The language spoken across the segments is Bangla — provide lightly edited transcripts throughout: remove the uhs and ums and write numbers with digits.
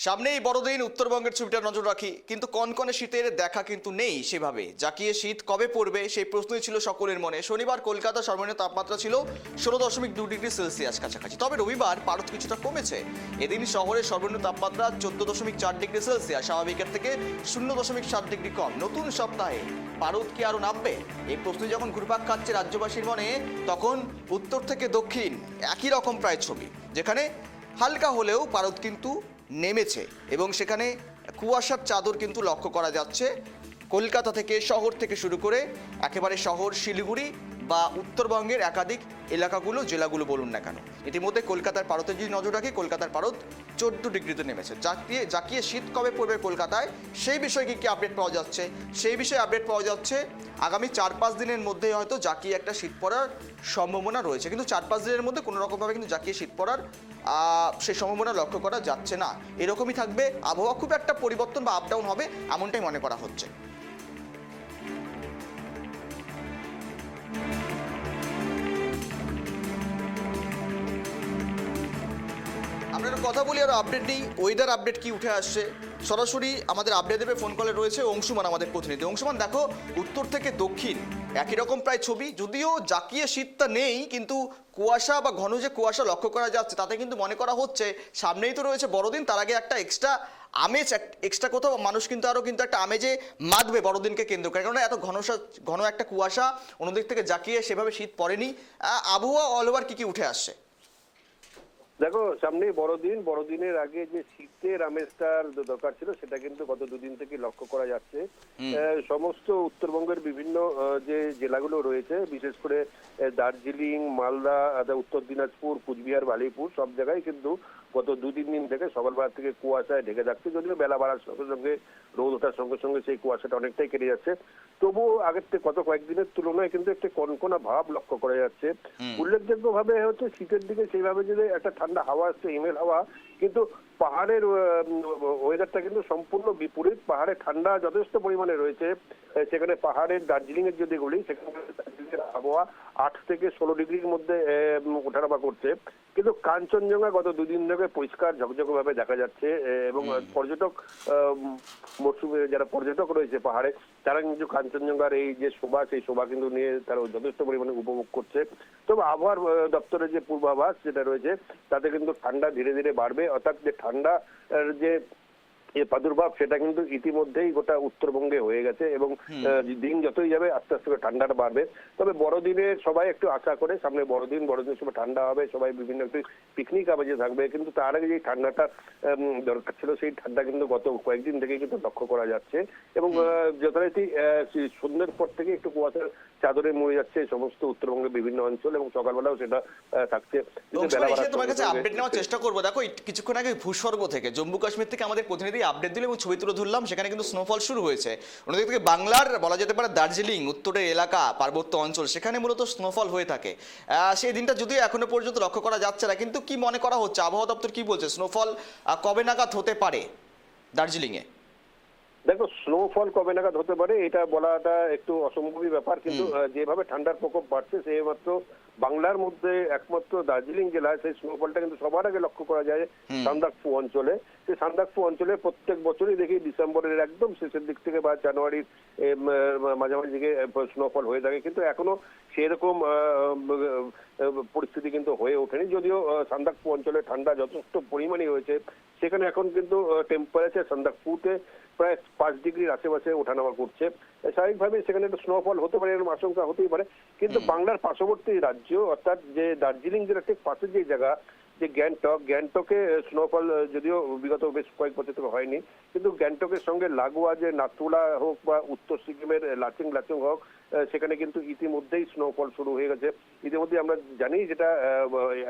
সামনেই বড়দিন, উত্তরবঙ্গের ছবিটা নজর রাখি, কিন্তু কনকনে শীতের দেখা কিন্তু নেই সেভাবে। জাকিয়ে শীত কবে পড়বে সেই প্রশ্নই ছিল সকলের মনে। শনিবার কলকাতা সর্বনিম্ন তাপমাত্রা ছিল 16.2 ডিগ্রি সেলসিয়াস কাছাকাছি। তবে রবিবার পারদ কিছুটা কমেছে। এদিন শহরের সর্বনিম্ন তাপমাত্রা 14.4 ডিগ্রি সেলসিয়াস, স্বাভাবিকের থেকে 0.7 ডিগ্রি কম। নতুন সপ্তাহে পারদ কি আরো নামবে? এই প্রশ্ন যখন ঘুরপাক খাচ্ছে রাজ্যবাসীর মনে, তখন উত্তর থেকে দক্ষিণ একই রকম প্রায় ছবি, যেখানে হালকা হলেও পারদ কিন্তু নেমেছে এবং সেখানে কুয়াশার চাদর কিন্তু লক্ষ্য করা যাচ্ছে। কলকাতা থেকে, শহর থেকে শুরু করে একেবারে শহর শিলিগুড়ি বা উত্তরবঙ্গের একাধিক এলাকাগুলো, জেলাগুলো বলুন না কেন। ইতিমধ্যে কলকাতার পারদে যদি নজর রাখি, কলকাতার পারদ 14 ডিগ্রিতে নেমেছে। জাকিয়ে শীত কবে পড়বে কলকাতায়, সেই বিষয়ে কি আপডেট পাওয়া যাচ্ছে? সেই বিষয়ে আপডেট পাওয়া যাচ্ছে আগামী 4-5 দিনের মধ্যে হয়তো জাকিয়ে একটা শীত পড়ার সম্ভাবনা রয়েছে, কিন্তু 4-5 দিনের মধ্যে কোনো রকমভাবে কিন্তু জাকিয়ে শীত পড়ার সেই সম্ভাবনা লক্ষ্য করা যাচ্ছে না। এরকমই থাকবে আবহাওয়া, খুব একটা পরিবর্তন বা আপ ডাউন হবে এমনটাই মনে করা হচ্ছে। আমরা একটু কথা বলি, আরও আপডেট নেই। ওয়েদার আপডেট কি উঠে আসছে সরাসরি আমাদের আপডেট দেবে, ফোন কলে রয়েছে অংশুমান আমাদের প্রতিনিধি। অংশুমান, দেখো উত্তর থেকে দক্ষিণ একই রকম প্রায় ছবি, যদিও জাকিয়ে শীতটা নেই, কিন্তু কুয়াশা বা ঘন যে কুয়াশা লক্ষ্য করা যাচ্ছে তাতে কিন্তু মনে করা হচ্ছে সামনেই তো রয়েছে বড়দিন, তার আগে একটা আমেজ, এক্সট্রা কোথাও মানুষ কিন্তু আরও কিন্তু একটা আমেজে মাতবে বড়দিনকে কেন্দ্র করে, কারণ এত ঘন একটা কুয়াশা, অন্যদিক থেকে জাকিয়ে সেভাবে শীত পড়েনি। আবহাওয়া অল ওভার কি উঠে আসছে? দেখো, সামনেই বড়দিন, বড়দিনের আগে যে শীতের আমেজটার দরকার ছিল সেটা কিন্তু গত দুদিন থেকে লক্ষ্য করা যাচ্ছে। সমস্ত উত্তরবঙ্গের বিভিন্ন যে জেলাগুলো রয়েছে, বিশেষ করে দার্জিলিং, মালদা, উত্তর দিনাজপুর, কুচবিহার, বারুইপুর, সব জায়গায় কিন্তু গত 2-3 দিন থেকে সকালবেলা থেকে কুয়াশায় ঢেকে থাকছে। যদিও বেলা বাড়ার সঙ্গে সঙ্গে, রোদ ওঠার সঙ্গে সঙ্গে সেই কুয়াশাটা অনেকটাই কেটে যাচ্ছে, তবুও আগের থেকে গত কয়েকদিনের তুলনায় কিন্তু একটা কনকনা ভাব লক্ষ্য করা যাচ্ছে। উল্লেখযোগ্য ভাবে হচ্ছে শীতের দিকে সেইভাবে যদি একটা ঠান্ডা হাওয়া আসছে, হিমেল হাওয়া, কিন্তু পাহাড়ের ওয়েদারটা কিন্তু সম্পূর্ণ বিপরীত। পাহাড়ে ঠান্ডা যথেষ্ট পরিমাণে রয়েছে। সেখানে পাহাড়ের দার্জিলিং এর যদি বলি, সেখানে দার্জিলিং এর আবহাওয়া 8 থেকে 16 ডিগ্রির মধ্যে ওঠানামা করছে। কিন্তু কাঞ্চনজঙ্ঘা গত 2 দিন ধরে পরিষ্কার ঝকঝকে ভাবে দেখা যাচ্ছে এবং পর্যটক মরশুমে যারা পর্যটক রয়েছে পাহাড়ে, তারা কিন্তু কাঞ্চনজঙ্ঘার এই যে শোভা, সেই শোভা কিন্তু নিয়ে তারা যথেষ্ট পরিমাণে উপভোগ করছে। তবে আবহাওয়ার দপ্তরের যে পূর্বাভাস যেটা রয়েছে, তাতে কিন্তু ঠান্ডা ধীরে ধীরে বাড়বে, অর্থাৎ যে ঠান্ডা যে প্রাদুর্ভাব সেটা কিন্তু ইতিমধ্যেই গোটা উত্তরবঙ্গে হয়ে গেছে এবং দিন যতই যাবে আস্তে আস্তে করে ঠান্ডাটা বাড়বে। তবে বড়দিনে সবাই একটু আশা করে সামনে বড়দিনের সময় ঠান্ডা হবে, সবাই বিভিন্ন একটু পিকনিক আবাজে থাকবে, কিন্তু তার আগে যে ঠান্ডাটা দরকার ছিল সেই ঠান্ডা কিন্তু গত কয়েকদিন থেকে কিন্তু লক্ষ্য করা যাচ্ছে এবং যথারীতি সন্ধ্যের পর থেকে একটু কুয়াশার চাদরে মুড়ে যাচ্ছে সমস্ত উত্তরবঙ্গের বিভিন্ন অঞ্চল এবং সকালবেলাও সেটা থাকছে। তোমার কাছে আপডেট নেওয়ার চেষ্টা করবো। দেখো কিছুক্ষণ আগে ভূস্বর্গ থেকে, জম্মু কাশ্মীর থেকে আমাদের প্রতিনিধি আপডেট দিল এবং ছবি তুলে ধরলাম, সেখানে কিন্তু স্নোফল শুরু হয়েছে। অন্যদিক থেকে বাংলার বলা যেতে পারে দার্জিলিং, উত্তরের এলাকা, পার্বত্য অঞ্চল, সেখানে মূলত স্নোফল হয়ে থাকে। সেই দিনটা যদিও এখনো পর্যন্ত লক্ষ্য করা যাচ্ছে না, কিন্তু কি মনে করা হচ্ছে, আবহাওয়া দপ্তর কি বলছে, স্নোফল কবে নাগাদ হতে পারে দার্জিলিং এ? দেখো, স্নোফল কবে নাগাদ হতে পারে এটা বলাটা একটু অসম্ভবই ব্যাপার, কিন্তু যেভাবে ঠান্ডার প্রকোপ বাড়ছে সেই মাত্র বাংলার মধ্যে একমাত্র দার্জিলিং জেলায় সেই স্নোফলটা কিন্তু সবার আগে লক্ষ্য করা যায় সান্দাকফু অঞ্চলে। সেই সান্দাকফু অঞ্চলে প্রত্যেক বছরই দেখি ডিসেম্বরের একদম শেষের দিক থেকে বা জানুয়ারির মাঝামাঝি দিকে স্নোফল হয়ে থাকে, কিন্তু এখনো সেরকম পরিস্থিতি কিন্তু হয়ে ওঠেনি। যদিও সান্দাকফু অঞ্চলে ঠান্ডা যথেষ্ট পরিমাণে হয়েছে, সেখানে এখন কিন্তু টেম্পারেচার সান্দাকফুতে প্রায় 5 ডিগ্রির আশেপাশে ওঠানামা করছে। স্বাভাবিকভাবে সেখানে একটা স্নোফল হতে পারে, এরকম আশঙ্কা হতেই পারে। কিন্তু বাংলার পার্শ্ববর্তী রাজ্য অর্থাৎ যে দার্জিলিং জেলার ঠিক পাশের যে জায়গা, যে গ্যাংটকে স্নোফল যদিও বিগত বেশ কয়েক বছর থেকে হয়নি, কিন্তু গ্যাংটকের সঙ্গে লাগোয়া যে নাথুলা হোক বা উত্তর সিকিমের লাচুং হোক, সেখানে কিন্তু ইতিমধ্যেই স্নোফল শুরু হয়ে গেছে। ইতিমধ্যে আমরা জানি যেটা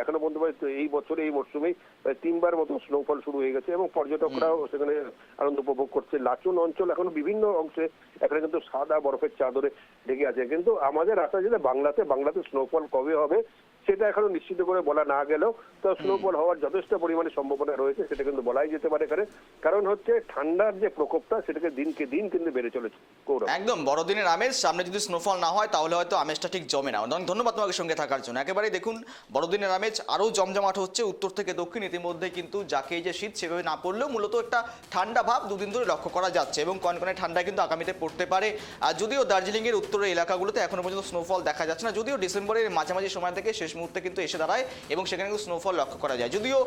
এখনো পর্যন্ত এই বছর এই মরশুমেই 3বার মতো স্নোফল শুরু হয়ে গেছে এবং পর্যটকরাও সেখানে আনন্দ উপভোগ করছে। লাচুং অঞ্চল এখনো বিভিন্ন অংশে এখানে কিন্তু সাদা বরফের চাদরে ঢেকে আছে, কিন্তু আমাদের আশা যে বাংলাতে স্নোফল কবে হবে সেটা এখনো নিশ্চিত করে বলা না গেলেও তো স্নোফল হওয়ার যথেষ্ট পরিমাণে সম্ভাবনা রয়েছে, সেটা কিন্তু বলাই যেতে পারে এখানে। কারণ হচ্ছে ঠান্ডার যে প্রকোপটা সেটাকে দিনকে দিন কিন্তু বেড়ে চলেছে। গৌরব, একদম বড়দিনের আমেজ, সামনে যদি স্নোফল না হয় তাহলে হয়তো আমেজটা ঠিক জমে না। অনেক ধন্যবাদ তোমাকে সঙ্গে থাকার জন্য। একেবারেই দেখুন বড়দিনের আমেজ আরও জমজমাট হচ্ছে উত্তর থেকে দক্ষিণ। ইতিমধ্যে কিন্তু যাকে যে শীত সেভাবে না পড়লেও মূলত একটা ঠান্ডা ভাব দুদিন ধরে লক্ষ্য করা যাচ্ছে এবং কনকনে ঠান্ডা কিন্তু আগামীতে পড়তে পারে। আর যদিও দার্জিলিংয়ের উত্তরের এলাকাগুলোতে এখনো পর্যন্ত স্নোফল দেখা যাচ্ছে না, যদিও ডিসেম্বরের মাঝামাঝি সময় থেকে শেষ মুহূর্তে কিন্তু এসে দাঁড়ায় এবং সেখানে কিন্তু স্নোফল লক্ষ্য করা যায়। যদিও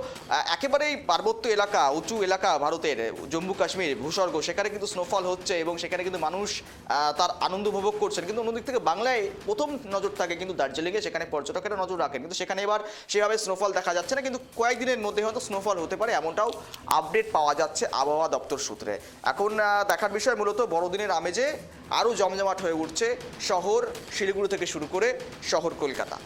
একেবারেই পার্বত্য এলাকা, উঁচু এলাকা ভারতের জম্মু কাশ্মীর ভূস্বর্গ, সেখানে কিন্তু স্নোফল হচ্ছে এবং সেখানে কিন্তু মানুষ তার আনন্দ উপভোগ করছেন। কিন্তু অন্যদিক থেকে বাংলায় প্রথম নজর থাকে কিন্তু দার্জিলিংয়ে, সেখানে পর্যটকেরা নজর রাখেন, কিন্তু সেখানে এবার সেভাবে স্নোফল দেখা যাচ্ছে না। কিন্তু কয়েকদিনের মধ্যে হয়তো স্নোফল হতে পারে, এমনটাও আপডেট পাওয়া যাচ্ছে আবহাওয়া দপ্তর সূত্রে। এখন দেখার বিষয় মূলত বড়দিনের আমেজে আরও জমজমাট হয়ে উঠছে শহর শিলিগুড়ি থেকে শুরু করে শহর কলকাতা।